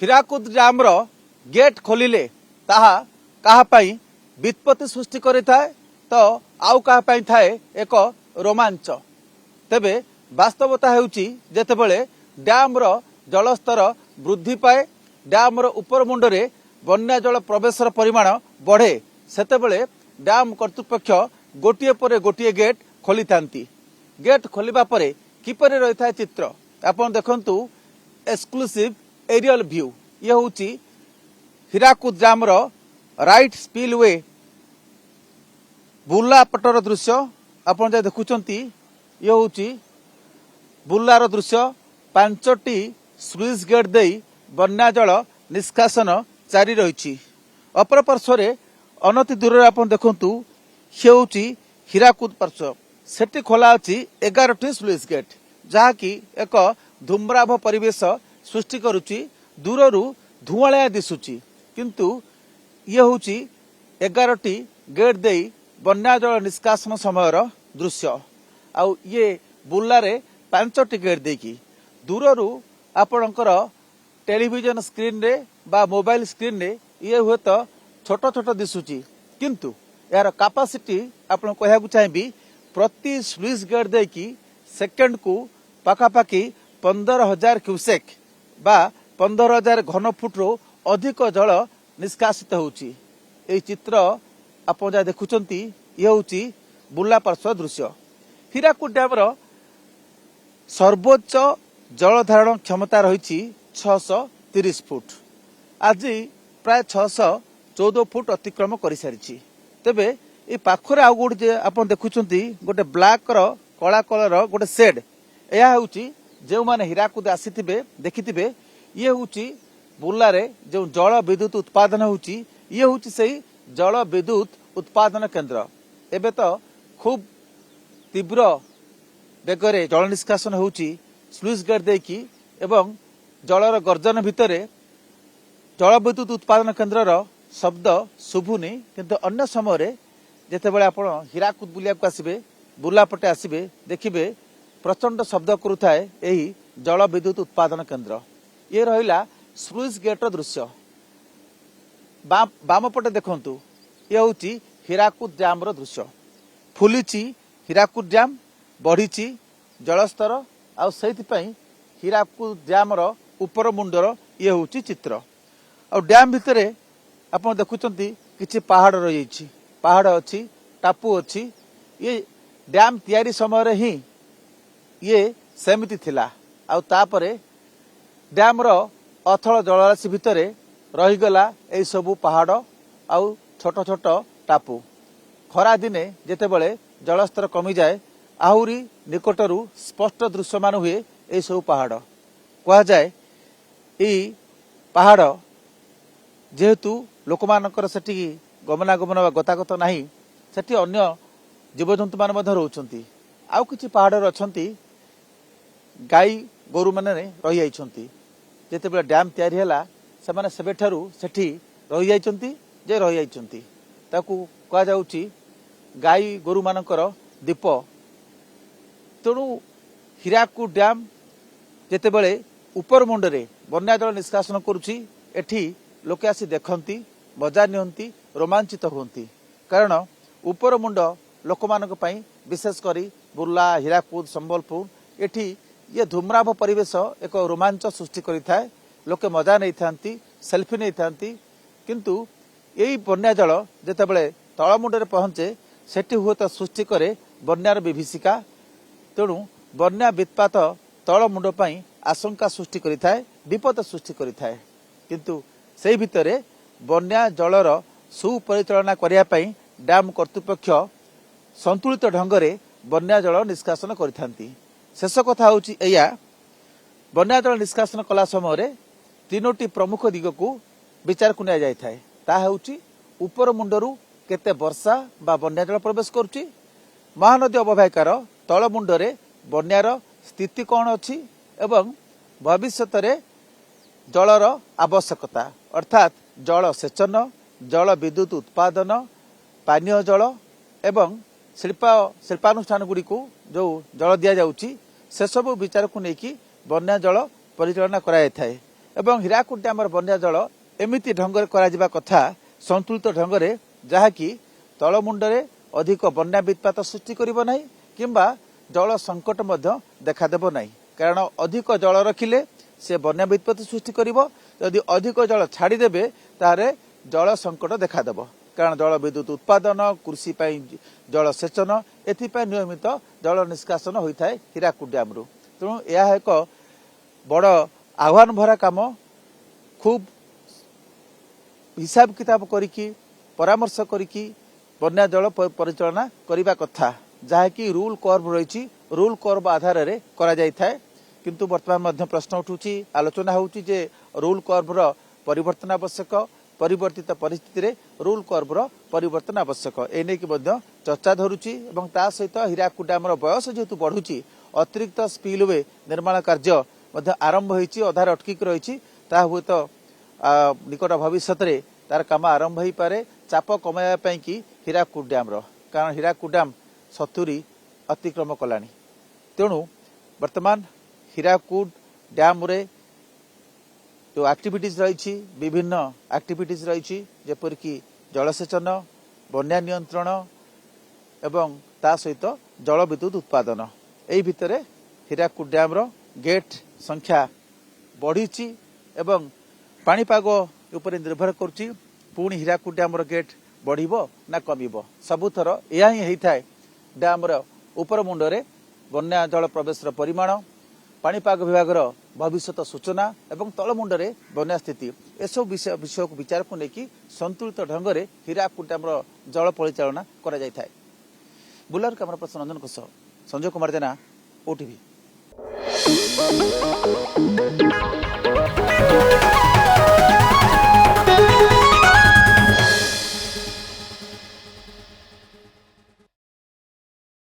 Hirakud dam gate खोलिले ताहा काहा पई वित्पत्ति सृष्टि करिथाए तो आउ काहा पई थाए एक रोमांच। तेबे वास्तवता हेउची जेतेबेले डैम जलस्तर वृद्धि पाए डैम उपर मुंडरे बन्या जल प्रवेशर परिमाण बढ़े सेतेबेले डैम कर्तृपक्ष गोटिए पर गोटिए गेट खोली थांती। गेट खोलिबा परे किपरि रही था चित्र आपण देखंतु एक्सक्लूसिव एरियल व्यू। ये होची Hirakud dam right spillway Burla पटर दृश्य आपण जे देखुचंती। ये होची बुर्लार दृश्य 5टी स्लुइस गेट देई बन्या जल निष्कासन जारी रही। अपर पार्श्व अनति दूर आपण देखंतु ये होची हीराकुद पार्श्व सेठी खोला अछि 11टी स्लुइस गेट जहाँकि एक धूम्राभ परिवेश सृष्टि करुची। दूररू धुआलिया दिशुची किंतु ये होची 11टी गेट देई बन्या जल निष्कासन समयर दृश्य। आउ ये बुर्लारे 5टी गेट देकी दूररू आपणकर टेलीविजन स्क्रीन रे बा मोबाइल स्क्रीन रे ये हुए तो छोट छोट दिशुची किंतु यार कैपेसिटी आपण कहया चाहिए प्रति स्लुइस गेट देकी सेकेंड को पाखापाखि 15,000 क्यूसेक बा 15,000 घन फुट रो अधिक जल निष्कासित होउची। ए चित्र आपण जा देखुचंती ये होउची बुर्ला पार्श्व दृश्य। हीराकुद डैम सर्वोच्च जल धारण क्षमता रही 630 फुट आज प्राय 614 फुट अतिक्रम कर सारी। तेबे ए पाखरे आउ गोटे आप देखुचंती गोटे ब्लैक कला कलर गोटे शेड यह होउची जो माने हीराकुद आसीथिबे देखिथिबे ये होउची बुर्लारे जो जल विद्युत उत्पादन होउची ये होउची सही जल विद्युत उत्पादन केंद्र। एबे तो खूब तीव्र बेगरे जल निष्कासन होउची स्लुइस गेट देकी एवं जलर गर्जन भितरे जल विद्युत उत्पादन केंद्रर शब्द शुभुनी किंतु अन्य समय जेतेबेले आपण हीराकुद बुलियाक आसीबे बुर्ला पटे आसीबे देखिबे प्रचंड शब्द करुथाए एही जल विद्युत उत्पादन केंद्र। ये रहिला स्लुइस गेट दृश्य। बाम पटे देखंतु ये होची हीराकुद डैम दृश्य। फुलीची हीराकुद डैम बढ़ीची जलस्तर आ सेति पई हीराकुद डैम उपर मुंडर ये होची चित्र। आ डैम भितरे आपण देखुचंती किछि पहाड़ रही जाइछि पहाड़ अच्छी टापू अच्छी। ये डैम तैयारी समय ही ये सेमिति थिला आउ तापरे डैम अथल जलराशि भितरे रहीगला ए सबु पहाड़ आउ छोट छोट टापू। खरा दिने जेतेबेले जलस्तर कमी जाए आहुरी निकटरू स्पष्ट दृश्यमान हुए ए सबु पहाड़ कह जाए। ई पहाड़ जेहेतु लोकमानकर सेठी गमनागमन गतागत नाही सेठी अन्य जीवजंतु मान मध्य रहउछंती। आउ किछि पहाड़ अछंती गाई गोरु माने रही जाइछंती जेतेबेले डैम तैयारी हैला से माने सेबेठारू सेठी रही जाइछंती जे रही जाइछंती ताकू कहा जाउची गाई गोरु मानकर दीप। तेणु हीराकुद डैम जेतेबेले उपर मुंडरे बन्या जल निष्कासन करुची एठी लोके आसी देखंती मजा नियंती रोमांचित होती कारण उपर मुंड लोकमानक पई विशेष करी बुर्ला हीराकुद संबलपुर एठी ये धूम्राभ परिवेश एक रोमांच सृष्टि करिथाए। लोके मजा नहीं थांती सेल्फी नहीं थांती किंतु यही बन्या जल जेतेबेले तळमुंडरे पहुंचे सेठी हुए तो सृष्टि करे बन्यार विभीषिका। तेणु बन्या वित्पात तळमुंड पई आशंका सृष्टि करिथाए विपद सृष्टि करिथाए किंतु सेही भितरे बन्या जलर सुपरिचालना करिया पई डैम कर्तृपक्ष संतुलित ढंगरे बन्या जल निष्कासन करिथांती। शेष कथा होची एया बन्या जल निष्कासन कला समय 3टी प्रमुख दिग को विचार को निया जाय थाए। ता हेउची उपर मुंडरू केते वर्षा बा बन्या जल प्रवेश करुची महानदी अववाहिकार तळ मुंडरे बन्यार स्थिति कौन अछि एवं भविष्यत रे जलर आवश्यकता अर्थात जल सेचन जल विद्युत उत्पादन पानीय जल एवं शिल्पानुष्ठान गुड़ी को जो जल दि जाऊँगी से सब विचार को लेकिन बन्या जल परिचालना कराए एवं हीराकुद डैम बन्या जल एमिति ढंग करा कथा संतुलित ढंग जहाँकि तलमुंडरे अधिक बन्या वित्पात सृष्टि करिबो नाही किंबा जल संकट मध्य देखादेब नाही कारण अधिक जल रखिले से बन्या वित्पत्ति सृष्टि करिबो यदि अधिक जल छाड़ीदेवे तारे जल संकट देखादेब कारण जल विद्युत उत्पादन कृषि जल सेचन एथिपाई नियमित जल निष्कासन होता है हीराकुद डैम रु तेणु यह एक बड़ आह्वान भरा काम खूब हिसाब किताब करिकी परामर्श करिकी बन्या जल परिचालना करने कथा जहाँकि रूल कर्व रही रूल कर्व आधार रे करा जाय थाए किंतु वर्तमान मध्य प्रश्न उठुची आलोचना होउची जे रूल कर्व रो परिवर्तन आवश्यक परिवर्तित परिस्थिति रे रूल कर्व रो परिवर्तन आवश्यक एने की मध्य चर्चा धरुची एवं ता सहित हीराकुद डैम रो बयस जेतु बढ़ुची अतिरिक्त स्पिलवे निर्माण कार्य मध्य आरंभ होईची अधार अटकी रही ता हुए तो निकट भविष्य रे तार काम आरंभ हो पारे चाप कमाया पई कि हीराकुद डैम रो कारण हीराकुद डैम 70 अतिक्रम कलानी तेणु वर्तमान हीराकुद डैम रे जो एक्टिविटीज रही विभिन्न एक्टिविटीज रही जेपरिक जलसेचन बन्या नियंत्रण एवं ता सहित जल विद्युत उत्पादन एही भितरे हीराकुद डैम रो गेट संख्या बढ़ी एवं पाणीपाग उपर निर्भर करुच्ची पुणी हीराकुद डैम रो गेट बढ़िबो ना कमिबो सबुथर या ही होता डैम रो उपर मुंडरे बन्या जल प्रवेश परिमाण पाणीपाग विभाग भविष्य सूचना एवं तलमुंडरे बन्या स्थिति एसब विषय को विचार को लेकिन संतुलित ढंग से हीराकुद डैम जल परिचालना करा जाय थाए। बुलार कैमरा पर्सन रंजन संजय कुमार जेना ओटीवी।